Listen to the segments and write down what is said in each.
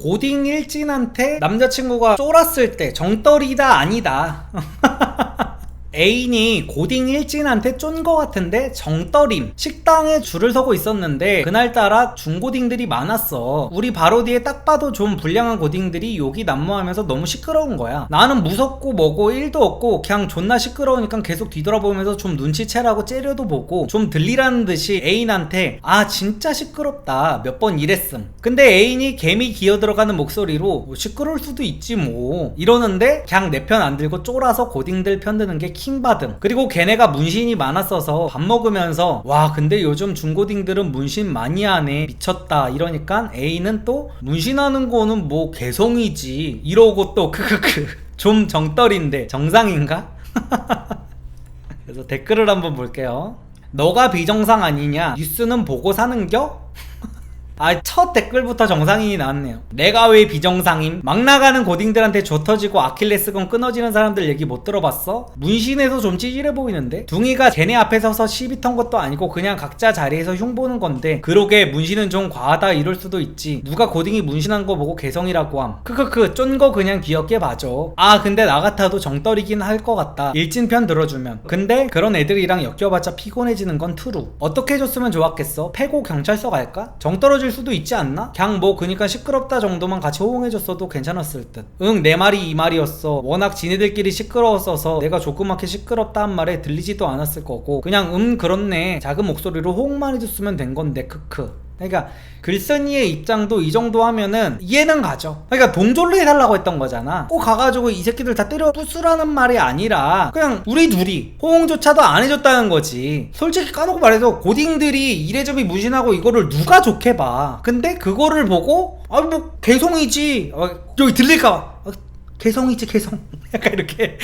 고딩 일진한테 남자친구가 쫄았을 때 정떨이다 아니다. 애인이 고딩 일진한테 쫀 거 같은데 정떨임. 식당에 줄을 서고 있었는데 그날따라 중고딩들이 많았어. 우리 바로 뒤에 딱 봐도 좀 불량한 고딩들이 욕이 난무하면서 너무 시끄러운 거야. 나는 무섭고 뭐고 일도 없고 그냥 존나 시끄러우니까 계속 뒤돌아보면서 좀 눈치채라고 째려도 보고 좀 들리라는 듯이 애인한테 아 진짜 시끄럽다 몇 번 이랬음. 근데 애인이 개미 기어들어가는 목소리로 뭐 시끄러울 수도 있지 뭐 이러는데 그냥 내 편 안 들고 쫄아서 고딩들 편드는 게 킹받음. 그리고 걔네가 문신이 많았어서 밥 먹으면서 와 근데 요즘 중고딩들은 문신 많이 하네 미쳤다 이러니까 A는 또 문신하는 거는 뭐 개성이지 이러고 또 크크크 좀 정떨인데 정상인가? 그래서 댓글을 한번 볼게요. 너가 비정상 아니냐 뉴스는 보고 사는겨? 아, 첫 댓글부터 정상인이 나왔네요. 내가 왜 비정상임? 막 나가는 고딩들한테 조 터지고 아킬레스건 끊어지는 사람들 얘기 못 들어봤어? 문신에서 좀 찌질해 보이는데? 둥이가 쟤네 앞에 서서 시비 턴 것도 아니고 그냥 각자 자리에서 흉보는 건데 그러게 문신은 좀 과하다 이럴 수도 있지. 누가 고딩이 문신한 거 보고 개성이라고 함. 크크크 쫀 거 그냥 귀엽게 봐줘. 아 근데 나 같아도 정떨이긴 할 것 같다. 일진 편 들어주면. 근데 그런 애들이랑 엮여봤자 피곤해지는 건 트루. 어떻게 해줬으면 좋았겠어? 패고 경찰서 갈까? 정 떨어질 수도 있지 않나? 그냥 뭐 그니까 시끄럽다 정도만 같이 호응해줬어도 괜찮았을 듯. 응 내 말이 이 말이었어. 워낙 지네들끼리 시끄러웠어서 내가 조그맣게 시끄럽다 한 말에 들리지도 않았을 거고 그냥 그렇네 작은 목소리로 호응만 해줬으면 된 건데 크크. 그러니까 글쓴이의 입장도 이 정도 하면은 이해는 가죠. 그러니까 동졸로 해달라고 했던 거잖아. 꼭 가가지고 이 새끼들 다 때려 부수라는 말이 아니라 그냥 우리 둘이 호응조차도 안 해줬다는 거지. 솔직히 까놓고 말해서 고딩들이 이래저래 무신하고 이거를 누가 좋게 봐. 근데 그거를 보고 아 뭐 개성이지 여기 들릴까 개성이지 개성 약간 이렇게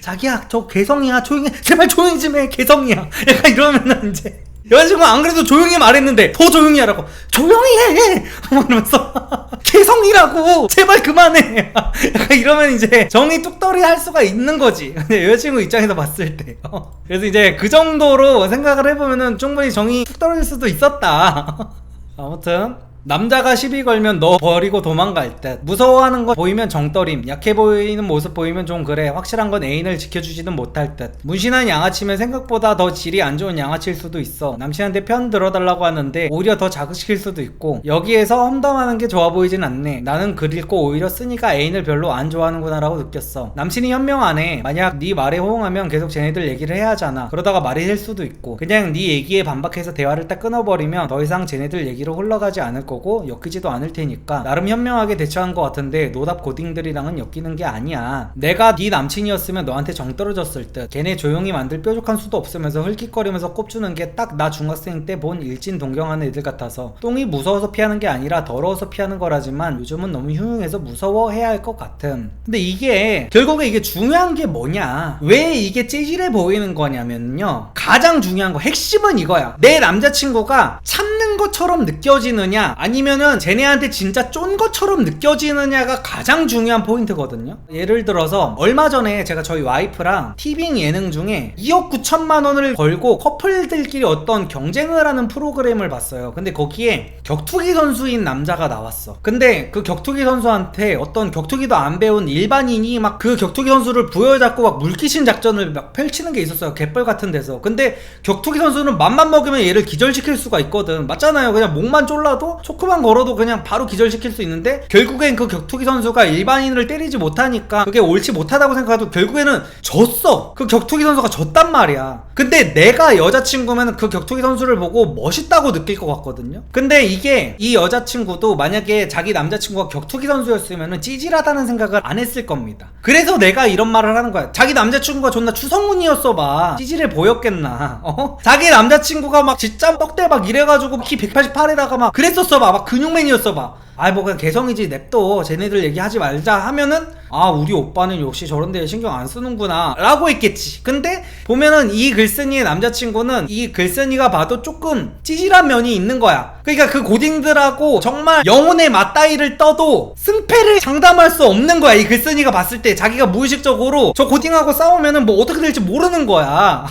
자기야 저 개성이야 조용히 제발 조용히 좀 해 개성이야 약간 이러면은 이제 여자친구가 안 그래도 조용히 말했는데 더 조용히 하라고 조용히 해 이러면서 개성이라고 제발 그만해 약간 이러면 이제 정이 뚝떨이 할 수가 있는 거지. 근데 여자친구 입장에서 봤을 때 그래서 이제 그 정도로 생각을 해보면은 충분히 정이 뚝 떨어질 수도 있었다. 아무튼 남자가 시비 걸면 너 버리고 도망갈 듯. 무서워하는 거 보이면 정떨임. 약해 보이는 모습 보이면 좀 그래. 확실한 건 애인을 지켜주지는 못할 듯. 문신한 양아치면 생각보다 더 질이 안 좋은 양아치일 수도 있어. 남친한테 편 들어달라고 하는데 오히려 더 자극시킬 수도 있고 여기에서 험담하는 게 좋아 보이진 않네. 나는 글 읽고 오히려 쓰니까 애인을 별로 안 좋아하는구나 라고 느꼈어. 남친이 현명 안 해. 만약 네 말에 호응하면 계속 쟤네들 얘기를 해야 하잖아. 그러다가 말이 될 수도 있고 그냥 네 얘기에 반박해서 대화를 딱 끊어버리면 더 이상 쟤네들 얘기로 흘러가지 않을 거고 엮이지도 않을 테니까 나름 현명하게 대처한 것 같은데 노답 고딩들이랑은 엮이는 게 아니야. 내가 네 남친이었으면 너한테 정 떨어졌을 듯. 걔네 조용히 만들 뾰족한 수도 없으면서 흘깃거리면서 꼽주는 게 딱 나 중학생 때 본 일진 동경하는 애들 같아서 똥이 무서워서 피하는 게 아니라 더러워서 피하는 거라지만 요즘은 너무 흉흉해서 무서워해야 할 것 같음. 근데 이게 결국에 이게 중요한 게 뭐냐, 왜 이게 찌질해 보이는 거냐면요, 가장 중요한 거 핵심은 이거야. 내 남자친구가 참는 것처럼 느껴지느냐 아니면은 쟤네한테 진짜 쫀 것처럼 느껴지느냐가 가장 중요한 포인트거든요. 예를 들어서 얼마 전에 제가 저희 와이프랑 티빙 예능 중에 2억 9천만 원을 걸고 커플들끼리 어떤 경쟁을 하는 프로그램을 봤어요. 근데 거기에 격투기 선수인 남자가 나왔어. 근데 그 격투기 선수한테 어떤 격투기도 안 배운 일반인이 막 그 격투기 선수를 부여잡고 막 물귀신 작전을 막 펼치는 게 있었어요. 갯벌 같은 데서. 근데 격투기 선수는 맘만 먹으면 얘를 기절시킬 수가 있거든. 맞잖아요. 그냥 목만 졸라도 초크만 걸어도 그냥 바로 기절시킬 수 있는데 결국엔 그 격투기 선수가 일반인을 때리지 못하니까 그게 옳지 못하다고 생각해도 결국에는 졌어. 그 격투기 선수가 졌단 말이야. 근데 내가 여자친구면 그 격투기 선수를 보고 멋있다고 느낄 것 같거든요. 근데 이게 이 여자친구도 만약에 자기 남자친구가 격투기 선수였으면 찌질하다는 생각을 안 했을 겁니다. 그래서 내가 이런 말을 하는 거야. 자기 남자친구가 존나 추성훈이었어 봐. 찌질해 보였겠나. 자기 남자친구가 막 진짜 떡대 막 이래가지고 키 188에다가 막 그랬었어 봐. 막 근육맨이었어 봐. 아이 뭐 그냥 개성이지 냅둬 쟤네들 얘기하지 말자 하면은 아 우리 오빠는 역시 저런 데에 신경 안 쓰는구나 라고 했겠지. 근데 보면은 이 글쓴이의 남자친구는 이 글쓴이가 봐도 조금 찌질한 면이 있는 거야. 그러니까 그 고딩들하고 정말 영혼의 맞다이를 떠도 승패를 장담할 수 없는 거야. 이 글쓴이가 봤을 때 자기가 무의식적으로 저 고딩하고 싸우면은 뭐 어떻게 될지 모르는 거야.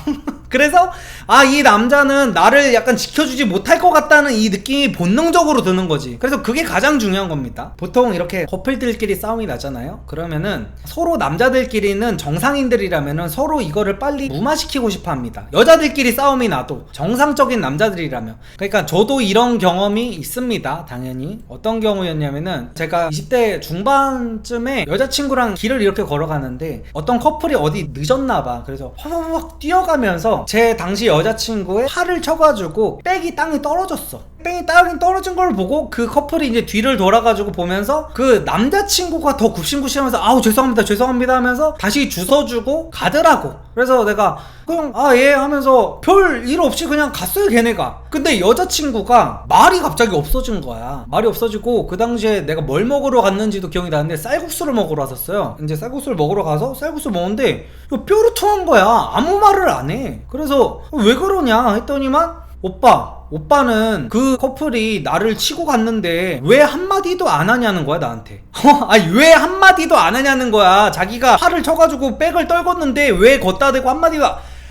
그래서 이 남자는 나를 약간 지켜주지 못할 것 같다는 이 느낌이 본능적으로 드는 거지. 그래서 그게 가장 중요한 겁니다. 보통 이렇게 커플들끼리 싸움이 나잖아요. 그러면은 서로 남자들끼리는 정상인들이라면은 서로 이거를 빨리 무마시키고 싶어 합니다. 여자들끼리 싸움이 나도 정상적인 남자들이라면. 그러니까 저도 이런 경험이 있습니다. 당연히. 어떤 경우였냐면은 제가 20대 중반쯤에 여자친구랑 길을 이렇게 걸어가는데 어떤 커플이 어디 늦었나봐. 그래서 확 뛰어가면서 제 당시 여자친구의 팔을 쳐가지고 백이 땅에 떨어졌어. 백이 땅에 떨어진 걸 보고 그 커플이 이제 뒤를 돌아가지고 보면서 그 남자친구가 더 굽신굽신하면서 아우 죄송합니다 하면서 다시 주워주고 가더라고. 그래서 내가 그냥 예 하면서 별 일 없이 그냥 갔어요 걔네가. 근데 여자친구가 말이 갑자기 없어진 거야. 말이 없어지고 그 당시에 내가 뭘 먹으러 갔는지도 기억이 나는데 쌀국수를 먹으러 갔었어요. 이제 쌀국수를 먹으러 가서 쌀국수 먹는데 뾰루퉁한 거야. 아무 말을 안 해. 그래서 왜 그러냐 했더니만 오빠는 그 커플이 나를 치고 갔는데 왜 한마디도 안 하냐는 거야 나한테. 아니 왜 한마디도 안 하냐는 거야. 자기가 팔을 쳐가지고 백을 떨궜는데 왜 걷다 대고 한마디도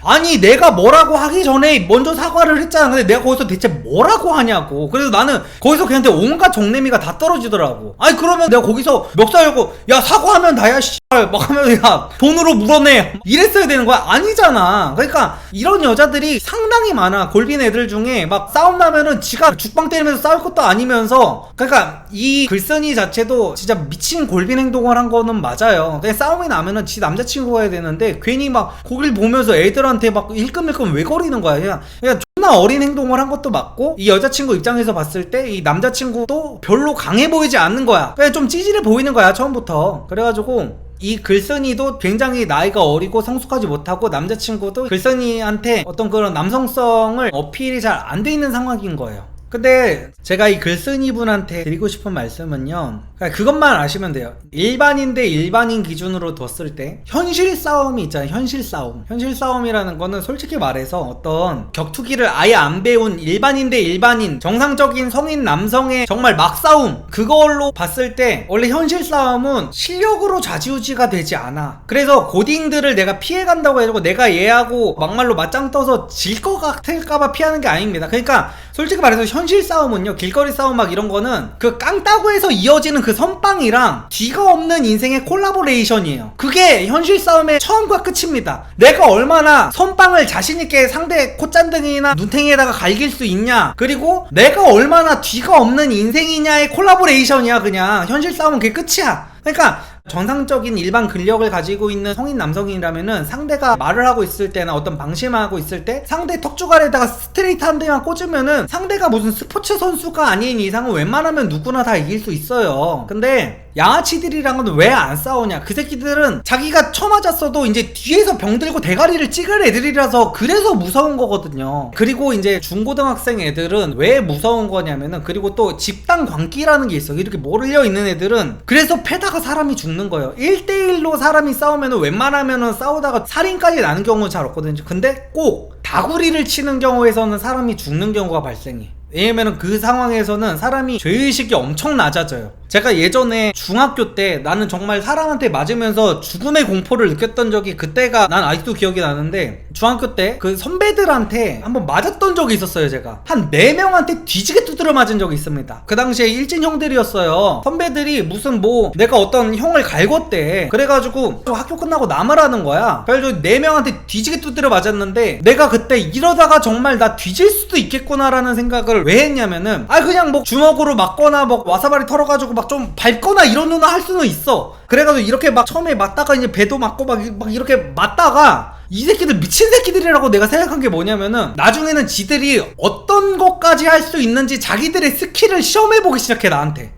아니 내가 뭐라고 하기 전에 먼저 사과를 했잖아. 근데 내가 거기서 대체 뭐라고 하냐고. 그래서 나는 거기서 걔한테 온갖 정내미가 다 떨어지더라고. 아니 그러면 내가 거기서 멱살 열고 야 사과하면 다야 씨발 막 하면 야 돈으로 물어내 이랬어야 되는 거야? 아니잖아. 그러니까 이런 여자들이 상당히 많아. 골빈 애들 중에 막 싸움 나면은 지가 죽방 때리면서 싸울 것도 아니면서. 그러니까 이 글쓴이 자체도 진짜 미친 골빈 행동을 한 거는 맞아요. 그냥 싸움이 나면은 지 남자친구가 해야 되는데 괜히 막 거길 보면서 애들한테 막 일끔일끔 왜 거리는 거야. 그냥 존나 어린 행동을 한 것도 맞고 이 여자친구 입장에서 봤을 때 이 남자친구도 별로 강해 보이지 않는 거야. 그냥 좀 찌질해 보이는 거야 처음부터. 그래가지고 이 글쓴이도 굉장히 나이가 어리고 성숙하지 못하고 남자친구도 글쓴이한테 어떤 그런 남성성을 어필이 잘 안 돼 있는 상황인 거예요. 근데 제가 이 글쓴이 분한테 드리고 싶은 말씀은요, 그것만 아시면 돼요. 일반인 대 일반인 기준으로 뒀을 때 현실 싸움이 있잖아요. 현실 싸움이라는 거는 솔직히 말해서 어떤 격투기를 아예 안 배운 일반인 대 일반인 정상적인 성인 남성의 정말 막싸움, 그걸로 봤을 때 원래 현실 싸움은 실력으로 좌지우지가 되지 않아. 그래서 고딩들을 내가 피해간다고 해가지고 내가 얘하고 막말로 맞짱 떠서 질 것 같을까봐 피하는 게 아닙니다. 그러니까 솔직히 말해서 현실 싸움은요, 길거리 싸움 막 이런 거는 그 깡따구에서 이어지는 그 선빵이랑 뒤가 없는 인생의 콜라보레이션이에요. 그게 현실 싸움의 처음과 끝입니다. 내가 얼마나 선빵을 자신있게 상대 콧잔등이나 눈탱이에다가 갈길 수 있냐, 그리고 내가 얼마나 뒤가 없는 인생이냐의 콜라보레이션이야. 그냥 현실 싸움은 그게 끝이야. 그러니까 정상적인 일반 근력을 가지고 있는 성인 남성이라면은 상대가 말을 하고 있을 때나 어떤 방심하고 있을 때 상대 턱주갈에다가 스트레이트 한 대만 꽂으면은 상대가 무슨 스포츠 선수가 아닌 이상은 웬만하면 누구나 다 이길 수 있어요. 근데 양아치들이랑은 왜 안 싸우냐? 그 새끼들은 자기가 쳐맞았어도 이제 뒤에서 병 들고 대가리를 찍을 애들이라서 그래서 무서운 거거든요. 그리고 이제 중고등학생 애들은 왜 무서운 거냐면은, 그리고 또 집단 광기라는 게 있어. 이렇게 몰려 있는 애들은 그래서 패다가 사람이 죽는 거예요. 1대1로 사람이 싸우면은 웬만하면은 싸우다가 살인까지 나는 경우는 잘 없거든요. 근데 꼭 다구리를 치는 경우에서는 사람이 죽는 경우가 발생해. 왜냐면은 그 상황에서는 사람이 죄의식이 엄청 낮아져요. 제가 예전에 중학교 때 나는 정말 사람한테 맞으면서 죽음의 공포를 느꼈던 적이, 그때가 난 아직도 기억이 나는데, 중학교 때 그 선배들한테 한번 맞았던 적이 있었어요. 제가 한 4명한테 뒤지게 두드려 맞은 적이 있습니다. 그 당시에 일진 형들이었어요. 선배들이 무슨 뭐 내가 어떤 형을 갈궜대. 그래가지고 학교 끝나고 남으라는 거야. 그래서 4명한테 뒤지게 두드려 맞았는데, 내가 그때 이러다가 정말 나 뒤질 수도 있겠구나라는 생각을 왜 했냐면은, 그냥 뭐 주먹으로 맞거나 뭐 와사바리 털어가지고 막 좀 밟거나 이러느나 할 수는 있어. 그래가지고 이렇게 막 처음에 맞다가 이제 배도 맞고 막 이렇게 맞다가, 이 새끼들 미친 새끼들이라고 내가 생각한 게 뭐냐면은, 나중에는 지들이 어떤 것까지 할 수 있는지 자기들의 스킬을 시험해보기 시작해 나한테.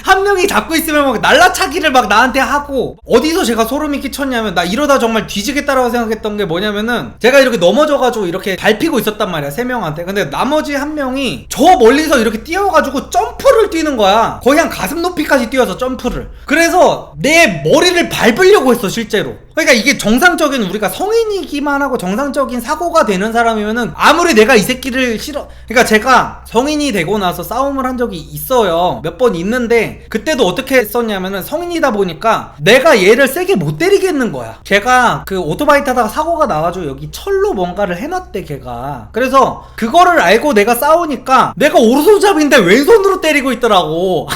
한 명이 잡고 있으면 막 날라차기를 막 나한테 하고. 어디서 제가 소름이 끼쳤냐면, 나 이러다 정말 뒤지겠다라고 생각했던 게 뭐냐면은, 제가 이렇게 넘어져가지고 이렇게 밟히고 있었단 말이야, 3명한테. 근데 나머지 한 명이 저 멀리서 이렇게 뛰어가지고 점프를 뛰는 거야. 거의 한 가슴 높이까지 뛰어서 점프를. 그래서 내 머리를 밟으려고 했어 실제로. 그러니까 이게 정상적인 우리가 성인이기만 하고 정상적인 사고가 되는 사람이면은 아무리 내가 이 새끼를 싫어, 그러니까 제가 성인이 되고 나서 싸움을 한 적이 있어요. 몇 번 있는데 그때도 어떻게 했었냐면은 성인이다 보니까 내가 얘를 세게 못 때리겠는 거야. 걔가 그 오토바이 타다가 사고가 나가지고 여기 철로 뭔가를 해놨대 걔가. 그래서 그거를 알고 내가 싸우니까 내가 오른손잡이인데 왼손으로 때리고 있더라고.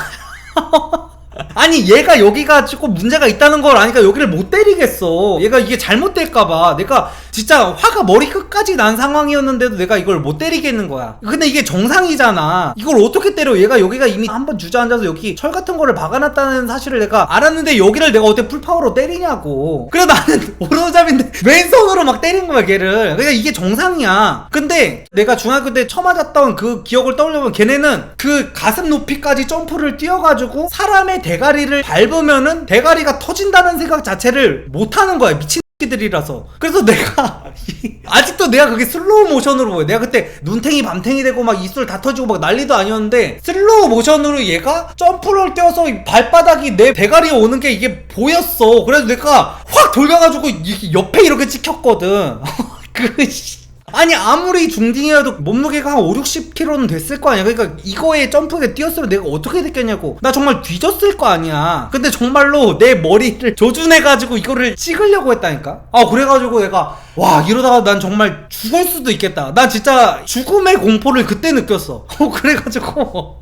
아니 얘가 여기가 조금 문제가 있다는 걸 아니까 여기를 못 때리겠어. 얘가 이게 잘못될까봐 내가 진짜 화가 머리 끝까지 난 상황이었는데도 내가 이걸 못 때리겠는 거야. 근데 이게 정상이잖아. 이걸 어떻게 때려. 얘가 여기가 이미 한번 주저앉아서 여기 철 같은 거를 박아놨다는 사실을 내가 알았는데 여기를 내가 어떻게 풀파워로 때리냐고. 그래 나는 오른손잡인데 왼손으로 막 때린 거야 걔를. 그러니까 이게 정상이야. 근데 내가 중학교 때 처맞았던 그 기억을 떠올려보면 걔네는 그 가슴 높이까지 점프를 뛰어가지고 사람의 대가리를 밟으면은 대가리가 터진다는 생각 자체를 못하는 거야. 미친 새끼들이라서. 그래서 내가 아직도 내가 그게 슬로우 모션으로 보여. 내가 그때 눈탱이 밤탱이 되고 막 입술 다 터지고 막 난리도 아니었는데 슬로우 모션으로 얘가 점프를 뛰어서 발바닥이 내 대가리에 오는 게 이게 보였어. 그래서 내가 확 돌려가지고 옆에 이렇게 찍혔거든. 아니 아무리 중딩이라도 몸무게가 한 5, 60kg는 됐을 거 아니야. 그러니까 이거에 점프에 뛰었으면 내가 어떻게 됐겠냐고. 나 정말 뒤졌을 거 아니야. 근데 정말로 내 머리를 조준해가지고 이거를 찍으려고 했다니까. 그래가지고 내가 와 이러다가 난 정말 죽을 수도 있겠다. 난 진짜 죽음의 공포를 그때 느꼈어. 그래가지고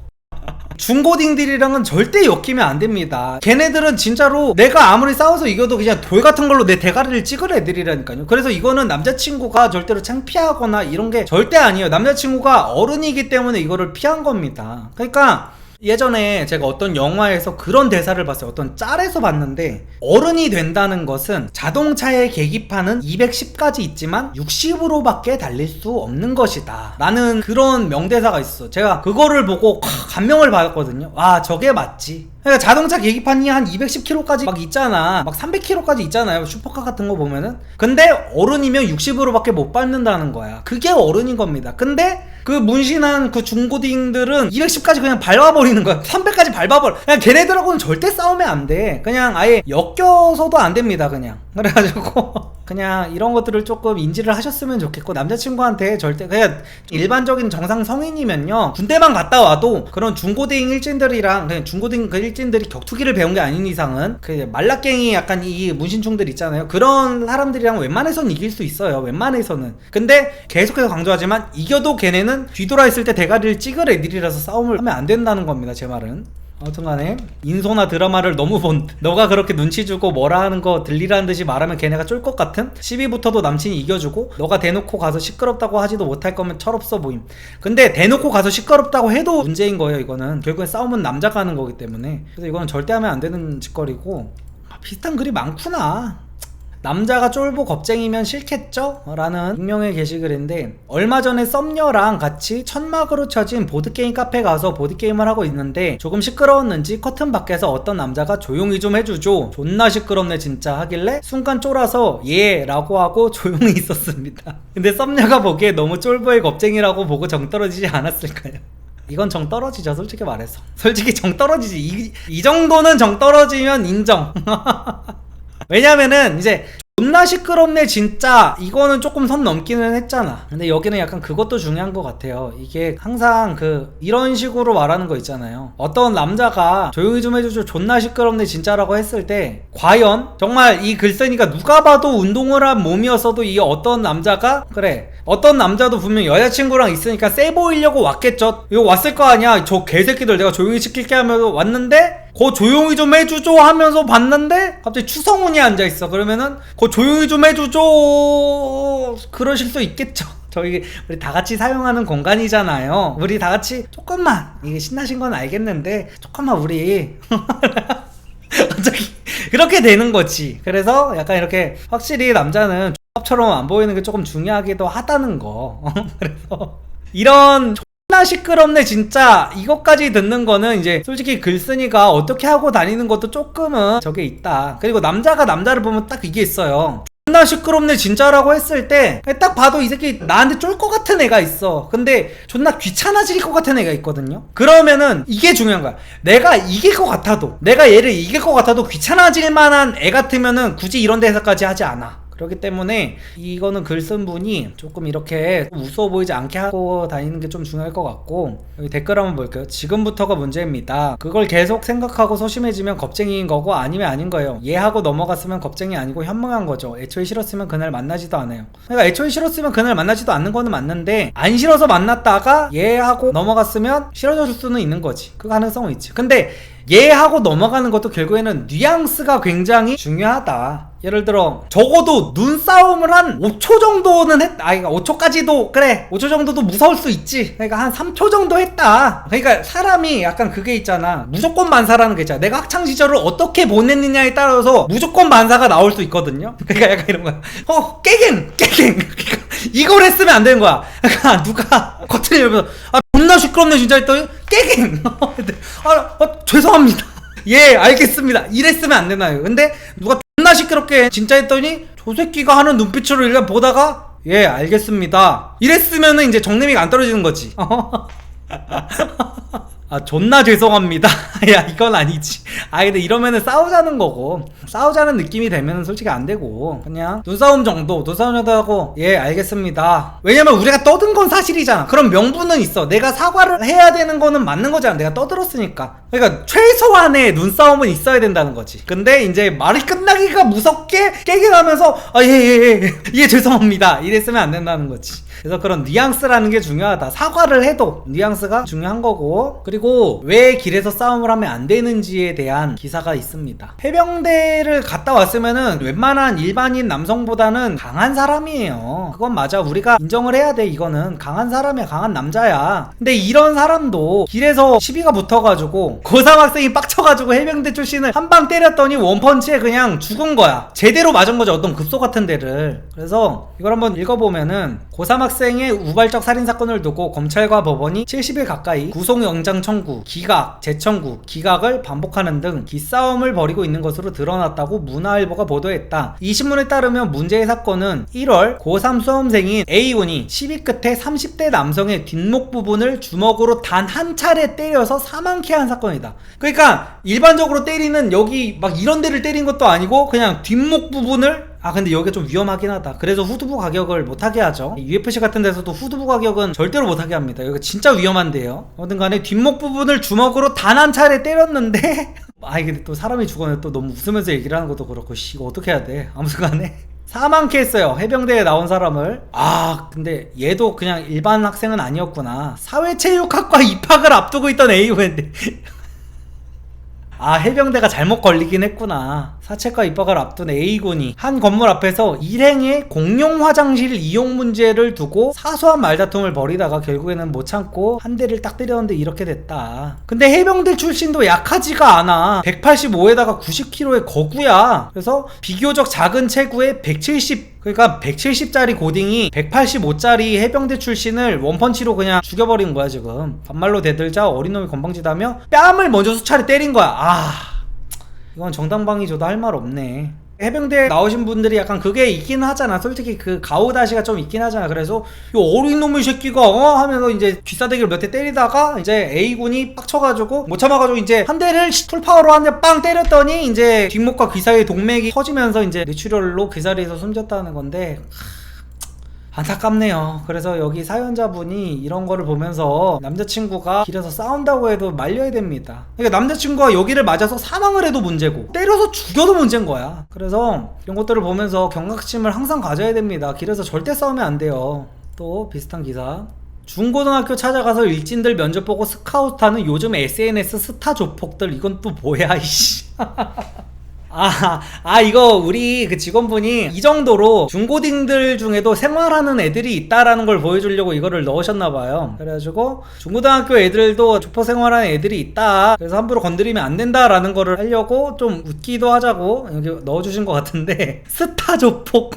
중고딩들이랑은 절대 엮이면 안 됩니다. 걔네들은 진짜로 내가 아무리 싸워서 이겨도 그냥 돌 같은 걸로 내 대가리를 찍을 애들이라니까요. 그래서 이거는 남자친구가 절대로 창피하거나 이런 게 절대 아니에요. 남자친구가 어른이기 때문에 이거를 피한 겁니다. 그러니까 예전에 제가 어떤 영화에서 그런 대사를 봤어요. 어떤 짤에서 봤는데 어른이 된다는 것은 자동차의 계기판은 210까지 있지만 60으로 밖에 달릴 수 없는 것이다 라는 그런 명대사가 있어. 제가 그거를 보고 감명을 받았거든요. 아 저게 맞지. 그러니까 자동차 계기판이 한 210km까지 막 있잖아. 막 300km까지 있잖아요. 슈퍼카 같은 거 보면은. 근데 어른이면 60으로 밖에 못 밟는다는 거야. 그게 어른인 겁니다. 근데 그 문신한 그 중고딩들은 210까지 그냥 밟아버리는 거야. 300까지 밟아버려. 그냥 걔네들하고는 절대 싸우면 안 돼. 그냥 아예 엮여서도 안 됩니다. 그냥. 그래가지고 그냥 이런 것들을 조금 인지를 하셨으면 좋겠고, 남자친구한테 절대 그냥 일반적인 정상 성인이면요 군대만 갔다 와도 그런 중고딩 일진들이랑 그냥 중고딩 그 일진들이 격투기를 배운 게 아닌 이상은 그 말라깽이 약간 이 문신충들 있잖아요. 그런 사람들이랑 웬만해서는 이길 수 있어요. 웬만해서는. 근데 계속해서 강조하지만 이겨도 걔네는 뒤돌아 있을 때 대가리를 찍을 애들이라서 싸움을 하면 안 된다는 겁니다. 제 말은. 아무튼간에 인소나 드라마를 너무 본 너가 그렇게 눈치 주고 뭐라 하는 거 들리라는 듯이 말하면 걔네가 쫄 것 같은, 시비부터도 남친이 이겨주고 너가 대놓고 가서 시끄럽다고 하지도 못할 거면 철없어 보임. 근데 대놓고 가서 시끄럽다고 해도 문제인 거예요. 이거는 결국엔 싸움은 남자가 하는 거기 때문에. 그래서 이거는 절대 하면 안 되는 짓거리고, 비슷한 글이 많구나. 남자가 쫄보 겁쟁이면 싫겠죠? 라는 익명의 게시글인데, 얼마 전에 썸녀랑 같이 천막으로 쳐진 보드게임 카페 가서 보드게임을 하고 있는데 조금 시끄러웠는지 커튼 밖에서 어떤 남자가 조용히 좀 해주죠, 존나 시끄럽네 진짜 하길래 순간 쫄아서 예 라고 하고 조용히 있었습니다. 근데 썸녀가 보기에 너무 쫄보의 겁쟁이라고 보고 정 떨어지지 않았을까요? 이건 정 떨어지죠. 솔직히 말해서. 솔직히 정 떨어지지. 이 정도는 정 떨어지면 인정. 왜냐면은 이제 존나 시끄럽네 진짜 이거는 조금 선 넘기는 했잖아. 근데 여기는 약간 그것도 중요한 것 같아요. 이게 항상 이런 식으로 말하는 거 있잖아요. 어떤 남자가 조용히 좀 해주죠 존나 시끄럽네 진짜라고 했을 때 과연 정말 이 글쓴이가 누가 봐도 운동을 한 몸이었어도 이 어떤 남자가 그래 어떤 남자도 분명 여자친구랑 있으니까 세 보이려고 왔겠죠. 이거 왔을 거 아니야. 저 개새끼들 내가 조용히 시킬게 하면서 왔는데 거 조용히 좀 해주죠 하면서 봤는데 갑자기 추성훈이 앉아있어. 그러면은 거 조용히 좀 해주죠 그러실 수 있겠죠. 저희 우리 다 같이 사용하는 공간이잖아요. 우리 다 같이 조금만, 이게 신나신 건 알겠는데 조금만 우리 갑자기 그렇게 되는 거지. 그래서 약간 이렇게 확실히 남자는 X처럼 안 보이는 게 조금 중요하기도 하다는 거. 그래서 이런 존나 시끄럽네 진짜 이것까지 듣는 거는 이제 솔직히 글쓴이가 어떻게 하고 다니는 것도 조금은 저게 있다. 그리고 남자가 남자를 보면 딱 이게 있어요. 존나 시끄럽네 진짜라고 했을 때 딱 봐도 이 새끼 나한테 쫄 것 같은 애가 있어. 근데 존나 귀찮아질 것 같은 애가 있거든요. 그러면은 이게 중요한 거야. 내가 이길 것 같아도, 내가 얘를 이길 것 같아도 귀찮아질 만한 애 같으면은 굳이 이런 데서까지 하지 않아. 그렇기 때문에 이거는 글 쓴 분이 조금 이렇게 우스워 보이지 않게 하고 다니는 게 좀 중요할 것 같고, 여기 댓글 한번 볼게요. 지금부터가 문제입니다. 그걸 계속 생각하고 소심해지면 겁쟁이인 거고 아니면 아닌 거예요. 얘하고 넘어갔으면 겁쟁이 아니고 현명한 거죠. 애초에 싫었으면 그날 만나지도 않아요. 그러니까 애초에 싫었으면 그날 만나지도 않는 거는 맞는데, 안 싫어서 만났다가 얘하고 넘어갔으면 싫어질 수는 있는 거지. 그 가능성은 있지. 근데 얘하고 넘어가는 것도 결국에는 뉘앙스가 굉장히 중요하다. 예를 들어 적어도 눈싸움을 한 5초 정도는 했다. 그러니까 5초까지도 그래, 5초 정도도 무서울 수 있지. 그러니까 한 3초 정도 했다. 그러니까 사람이 약간 그게 있잖아, 무조건 만사라는 게 있잖아. 내가 학창시절을 어떻게 보냈느냐에 따라서 무조건 만사가 나올 수 있거든요. 그러니까 약간 이런 거야. 깨갱 그러니까 이걸 했으면 안 되는 거야. 그러니까 누가 커튼을 열면서 존나 시끄럽네 진짜 했더니 깨갱 죄송합니다. 예 알겠습니다. 이랬으면 안 되나요? 근데 누가 존나 시끄럽게 진짜 했더니 저 새끼가 하는 눈빛으로 일단 보다가 예 알겠습니다 이랬으면은 이제 정내미가 안 떨어지는 거지. 존나 죄송합니다. 야 이건 아니지. 근데 이러면은 싸우자는 거고, 싸우자는 느낌이 되면은 솔직히 안 되고 그냥 눈싸움 정도 하고 예 알겠습니다. 왜냐면 우리가 떠든 건 사실이잖아. 그럼 명분은 있어. 내가 사과를 해야 되는 거는 맞는 거잖아. 내가 떠들었으니까. 그러니까 최소한의 눈싸움은 있어야 된다는 거지. 근데 이제 말이 끝나기가 무섭게 깨갱하면서 예 죄송합니다 이랬으면 안 된다는 거지. 그래서 그런 뉘앙스라는 게 중요하다. 사과를 해도 뉘앙스가 중요한 거고. 그리고 왜 길에서 싸움을 하면 안 되는지에 대한 기사가 있습니다. 해병대를 갔다 왔으면은 웬만한 일반인 남성보다는 강한 사람이에요. 그건 맞아. 우리가 인정을 해야 돼. 이거는 강한 사람이야. 강한 남자야. 근데 이런 사람도 길에서 시비가 붙어가지고 고3 학생이 빡쳐가지고 해병대 출신을 한 방 때렸더니 원펀치에 그냥 죽은 거야. 제대로 맞은 거죠. 어떤 급소 같은 데를. 그래서 이걸 한번 읽어보면은 고3 학생의 우발적 살인사건을 두고 검찰과 법원이 70일 가까이 구속영장 청구, 기각, 재청구, 기각을 반복하는 등 기싸움을 벌이고 있는 것으로 드러났다고 문화일보가 보도했다. 이 신문에 따르면 문제의 사건은 1월 고3 수험생인 A군이 시비 끝에 30대 남성의 뒷목 부분을 주먹으로 단 한 차례 때려서 사망케 한 사건이다. 그러니까 일반적으로 때리는 여기 막 이런 데를 때린 것도 아니고 그냥 뒷목 부분을, 근데 여기가 좀 위험하긴 하다. 그래서 후두부 가격을 못하게 하죠. UFC 같은 데서도 후두부 가격은 절대로 못하게 합니다. 여기가 진짜 위험한데요. 어든 간에 뒷목 부분을 주먹으로 단 한 차례 때렸는데 이게 또 사람이 죽었네. 또 너무 웃으면서 얘기를 하는 것도 그렇고 이거 어떻게 해야 돼. 아무튼 간에 사망케 했어요. 해병대에 나온 사람을. 근데 얘도 그냥 일반 학생은 아니었구나. 사회체육학과 입학을 앞두고 있던 A군인데 해병대가 잘못 걸리긴 했구나. 사채과 입학을 앞둔 A군이 한 건물 앞에서 일행의 공용 화장실 이용 문제를 두고 사소한 말다툼을 벌이다가 결국에는 못 참고 한 대를 딱 때렸는데 이렇게 됐다. 근데 해병대 출신도 약하지가 않아. 185에다가 90kg의 거구야. 그래서 비교적 작은 체구에 170, 그러니까 170짜리 고딩이 185짜리 해병대 출신을 원펀치로 그냥 죽여버린 거야 지금. 반말로 대들자 어린놈이 건방지다며 뺨을 먼저 수차례 때린 거야. 이건 정당방위 줘도 할 말 없네. 해병대 나오신 분들이 약간 그게 있긴 하잖아. 솔직히 그 가오다시가 좀 있긴 하잖아. 그래서 이 어린놈의 새끼가 하면서 이제 귀싸대기를 몇 대 때리다가 이제 A군이 빡쳐가지고 못 참아가지고 이제 한 대를 풀파워로 한 대 빵 때렸더니 이제 뒷목과 귀 사이에 동맥이 터지면서 이제 뇌출혈로 그 자리에서 숨졌다는 건데 안타깝네요. 그래서 여기 사연자분이 이런 거를 보면서 남자친구가 길에서 싸운다고 해도 말려야 됩니다. 그러니까 남자친구가 여기를 맞아서 사망을 해도 문제고 때려서 죽여도 문제인 거야. 그래서 이런 것들을 보면서 경각심을 항상 가져야 됩니다. 길에서 절대 싸우면 안 돼요. 또 비슷한 기사. 중고등학교 찾아가서 일진들 면접 보고 스카우트하는 요즘 SNS 스타 조폭들. 이건 또 뭐야 이씨. 이거 우리 그 직원분이 이 정도로 중고딩들 중에도 생활하는 애들이 있다라는 걸 보여주려고 이거를 넣으셨나봐요. 그래가지고 중고등학교 애들도 조퍼 생활하는 애들이 있다. 그래서 함부로 건드리면 안 된다라는 거를 하려고 좀 웃기도 하자고 여기 넣어주신 것 같은데 스타 조폭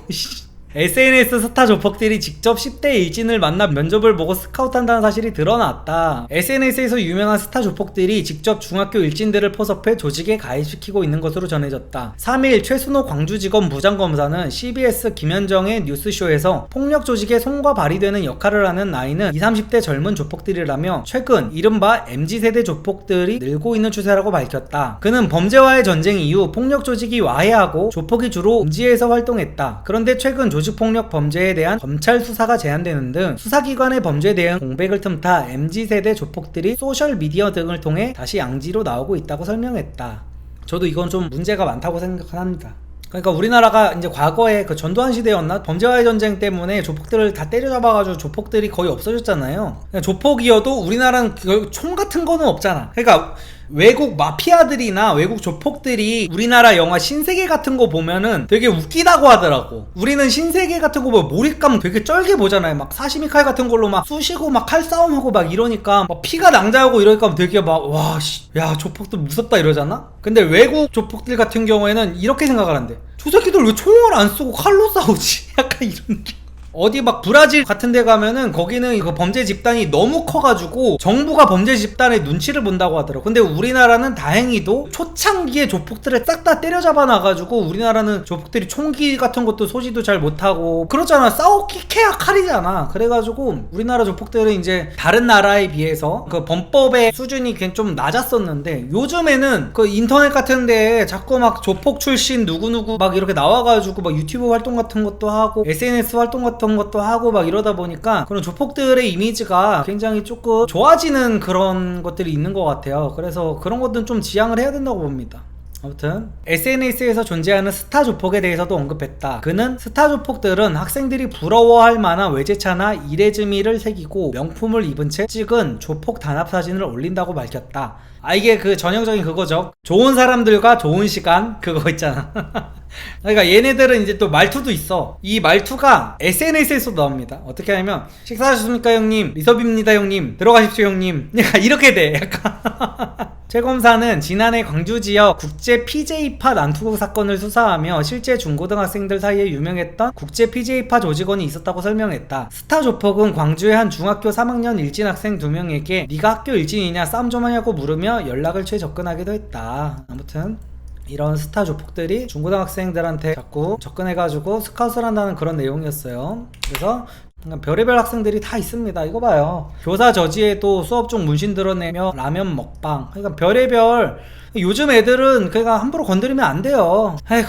SNS 스타 조폭들이 직접 10대 일진을 만나 면접을 보고 스카우트한다는 사실이 드러났다. SNS에서 유명한 스타 조폭들이 직접 중학교 일진들을 포섭해 조직에 가입시키고 있는 것으로 전해졌다. 3일 최순호 광주지검 부장검사는 CBS 김현정의 뉴스쇼에서 폭력 조직에 손과 발이 되는 역할을 하는 나이는 20, 30대 젊은 조폭들이라며 최근 이른바 MZ세대 조폭들이 늘고 있는 추세라고 밝혔다. 그는 범죄와의 전쟁 이후 폭력 조직이 와해하고 조폭이 주로 음지에서 활동했다. 그런데 최근 조직폭력 범죄에 대한 검찰 수사가 제한되는 등 수사기관의 범죄 대응 공백을 틈타 MZ세대 조폭들이 소셜미디어 등을 통해 다시 양지로 나오고 있다고 설명했다. 저도 이건 좀 문제가 많다고 생각합니다. 그러니까 우리나라가 이제 과거에 그 전두환 시대였나? 범죄와의 전쟁 때문에 조폭들을 다 때려잡아가지고 조폭들이 거의 없어졌잖아요. 조폭이어도 우리나라는 총 같은 거는 없잖아. 그러니까 외국 마피아들이나 외국 조폭들이 우리나라 영화 신세계 같은 거 보면은 되게 웃기다고 하더라고. 우리는 신세계 같은 거 보면 몰입감 되게 쩔게 보잖아요. 막 사시미 칼 같은 걸로 막 쑤시고 막 칼싸움하고 막 이러니까 막 피가 낭자하고 이러니까 되게 막 와 씨, 야 조폭들 무섭다 이러잖아. 근데 외국 조폭들 같은 경우에는 이렇게 생각을 한대. 저 새끼들 왜 총을 안 쏘고 칼로 싸우지? 약간 이런 느낌. 어디 막 브라질 같은 데 가면은 거기는 그 범죄 집단이 너무 커가지고 정부가 범죄 집단의 눈치를 본다고 하더라고. 근데 우리나라는 다행히도 초창기에 조폭들을 싹 다 때려잡아 놔가지고 우리나라는 조폭들이 총기 같은 것도 소지도 잘 못하고 그렇잖아. 싸우기 캐야 칼이잖아. 그래가지고 우리나라 조폭들은 이제 다른 나라에 비해서 그 범법의 수준이 좀 낮았었는데 요즘에는 그 인터넷 같은 데에 자꾸 막 조폭 출신 누구누구 막 이렇게 나와가지고 막 유튜브 활동 같은 것도 하고 SNS 활동 같은 것도 하고 막 이러다 보니까 그런 조폭들의 이미지가 굉장히 조금 좋아지는 그런 것들이 있는 것 같아요. 그래서 그런 것들은 좀 지양을 해야 된다고 봅니다. 아무튼 SNS에서 존재하는 스타 조폭에 대해서도 언급했다. 그는 스타 조폭들은 학생들이 부러워할 만한 외제차나 이레즈미를 새기고 명품을 입은 채 찍은 조폭 단합 사진을 올린다고 밝혔다. 아 이게 그 전형적인 그거죠. 좋은 사람들과 좋은 시간 그거 있잖아. 그러니까 얘네들은 이제 또 말투도 있어. 이 말투가 SNS에서 나옵니다. 어떻게 하냐면 식사하셨습니까 형님? 리섭입니다 형님. 들어가십시오 형님. 약간 이렇게 돼. 약간 최 검사는 지난해 광주 지역 국제 PJ파 난투극 사건을 수사하며 실제 중고등학생들 사이에 유명했던 국제 PJ파 조직원이 있었다고 설명했다. 스타 조폭은 광주의 한 중학교 3학년 일진 학생 2명에게 네가 학교 일진이냐 싸움 좀 하냐고 물으며 연락을 최접근하기도 했다. 아무튼 이런 스타 조폭들이 중고등학생들한테 자꾸 접근해가지고 스카웃을 한다는 그런 내용이었어요. 그래서 별의별 학생들이 다 있습니다. 이거 봐요. 교사 저지에도 수업 중 문신 드러내며 라면 먹방. 그러니까 별의별 요즘 애들은 그러니까 함부로 건드리면 안 돼요. 아이고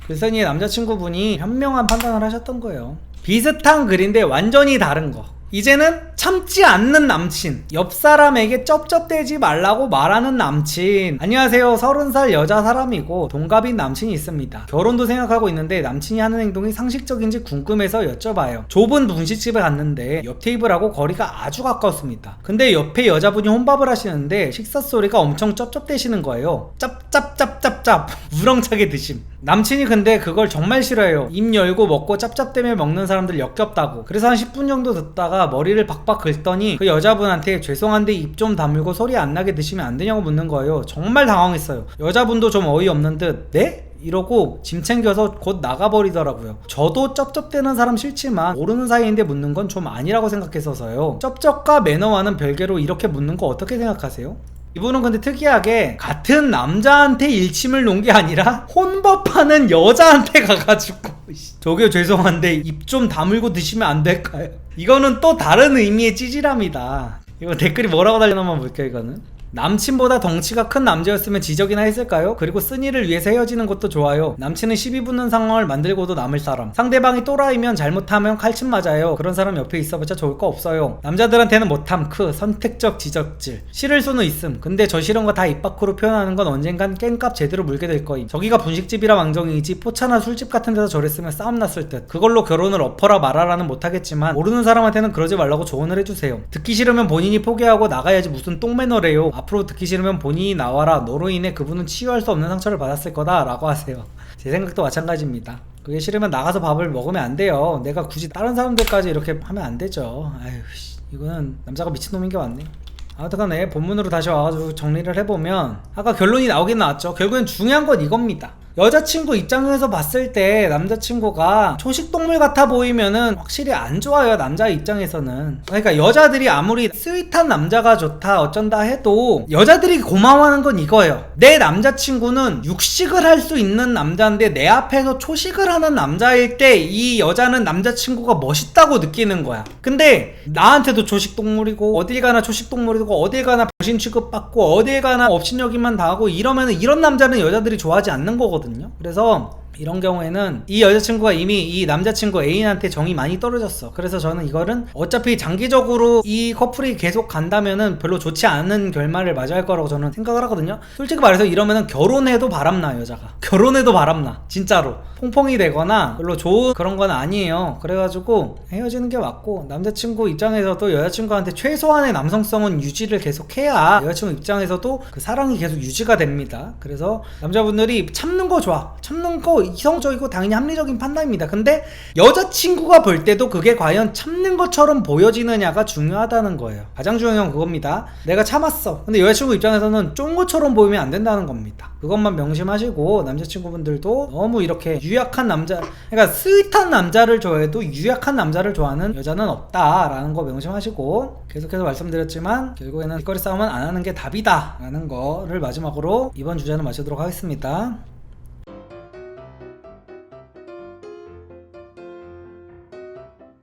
글쓴이의 남자친구분이 현명한 판단을 하셨던 거예요. 비슷한 글인데 완전히 다른 거. 이제는 참지 않는 남친, 옆 사람에게 쩝쩝대지 말라고 말하는 남친. 안녕하세요. 30살 여자 사람이고 동갑인 남친이 있습니다. 결혼도 생각하고 있는데 남친이 하는 행동이 상식적인지 궁금해서 여쭤봐요. 좁은 분식집에 갔는데 옆 테이블하고 거리가 아주 가까웠습니다. 근데 옆에 여자분이 혼밥을 하시는데 식사 소리가 엄청 쩝쩝대시는 거예요. 짭짭짭짭짭 우렁차게 드심. 남친이 근데 그걸 정말 싫어해요. 입 열고 먹고 짭짭대며 먹는 사람들 역겹다고. 그래서 한 10분 정도 듣다가 머리를 박박 긁더니 그 여자분한테 죄송한데 입 좀 다물고 소리 안 나게 드시면 안 되냐고 묻는 거예요. 정말 당황했어요. 여자분도 좀 어이없는 듯 네? 이러고 짐 챙겨서 곧 나가버리더라고요. 저도 쩝쩝대는 사람 싫지만 모르는 사이인데 묻는 건 좀 아니라고 생각했어서요. 쩝쩝과 매너와는 별개로 이렇게 묻는 거 어떻게 생각하세요? 이분은 근데 특이하게 같은 남자한테 일침을 놓은 게 아니라 혼밥하는 여자한테 가가지고 저게 죄송한데 입 좀 다물고 드시면 안 될까요? 이거는 또 다른 의미의 찌질함이다. 이거 댓글이 뭐라고 달려나 한번 볼게요. 이거는 남친보다 덩치가 큰 남자였으면 지적이나 했을까요? 그리고 쓴이를 위해서 헤어지는 것도 좋아요. 남친은 시비 붙는 상황을 만들고도 남을 사람. 상대방이 또라이면 잘못하면 칼침 맞아요. 그런 사람 옆에 있어봤자 좋을 거 없어요. 남자들한테는 못함 크 선택적 지적질. 싫을 수는 있음. 근데 저 싫은 거 다 입 밖으로 표현하는 건 언젠간 깽값 제대로 물게 될 거임. 저기가 분식집이라 망정이지 포차나 술집 같은 데서 저랬으면 싸움 났을 듯. 그걸로 결혼을 엎어라 말아라는 못하겠지만 모르는 사람한테는 그러지 말라고 조언을 해주세요. 듣기 싫으면 본인이 포기하고 나가야지 무슨 똥매너래요. 앞으로 듣기 싫으면 본인이 나와라. 너로 인해 그분은 치유할 수 없는 상처를 받았을 거다 라고 하세요. 제 생각도 마찬가지입니다. 그게 싫으면 나가서 밥을 먹으면 안 돼요. 내가 굳이 다른 사람들까지 이렇게 하면 안 되죠. 아휴 이거는 남자가 미친놈인 게 맞네. 아무튼간에 본문으로 다시 와가지고 정리를 해보면 아까 결론이 나오긴 나왔죠. 결국엔 중요한 건 이겁니다. 여자친구 입장에서 봤을 때 남자친구가 초식동물 같아 보이면은 확실히 안 좋아요, 남자 입장에서는. 그러니까 여자들이 아무리 스윗한 남자가 좋다 어쩐다 해도 여자들이 고마워하는 건 이거예요. 내 남자친구는 육식을 할 수 있는 남자인데 내 앞에서 초식을 하는 남자일 때 이 여자는 남자친구가 멋있다고 느끼는 거야. 근데 나한테도 초식동물이고 어딜 가나 초식동물이고 어딜 가나 병신 취급받고 어딜 가나 업신여기만 당하고 이러면은 이런 남자는 여자들이 좋아하지 않는 거거든요. 그래서 이런 경우에는 이 여자친구가 이미 이 남자친구 애인한테 정이 많이 떨어졌어. 그래서 저는 이거는 어차피 장기적으로 이 커플이 계속 간다면은 별로 좋지 않은 결말을 맞이할 거라고 저는 생각을 하거든요. 솔직히 말해서 이러면은 결혼해도 바람나, 여자가. 결혼해도 바람나, 진짜로. 퐁퐁이 되거나 별로 좋은 그런 건 아니에요. 그래가지고 헤어지는 게 맞고, 남자친구 입장에서도 여자친구한테 최소한의 남성성은 유지를 계속 해야 여자친구 입장에서도 그 사랑이 계속 유지가 됩니다. 그래서 남자분들이 참는 거 좋아. 참는 거 이성적이고 당연히 합리적인 판단입니다. 근데 여자친구가 볼 때도 그게 과연 참는 것처럼 보여지느냐가 중요하다는 거예요. 가장 중요한 건 그겁니다. 내가 참았어. 근데 여자친구 입장에서는 쫀 것처럼 보이면 안 된다는 겁니다. 그것만 명심하시고, 남자친구분들도 너무 이렇게 유약한 남자, 그러니까 스윗한 남자를 좋아해도 유약한 남자를 좋아하는 여자는 없다라는 거 명심하시고, 계속해서 말씀드렸지만 결국에는 뒷거리 싸움은 안 하는 게 답이다 라는 거를 마지막으로 이번 주제는 마치도록 하겠습니다.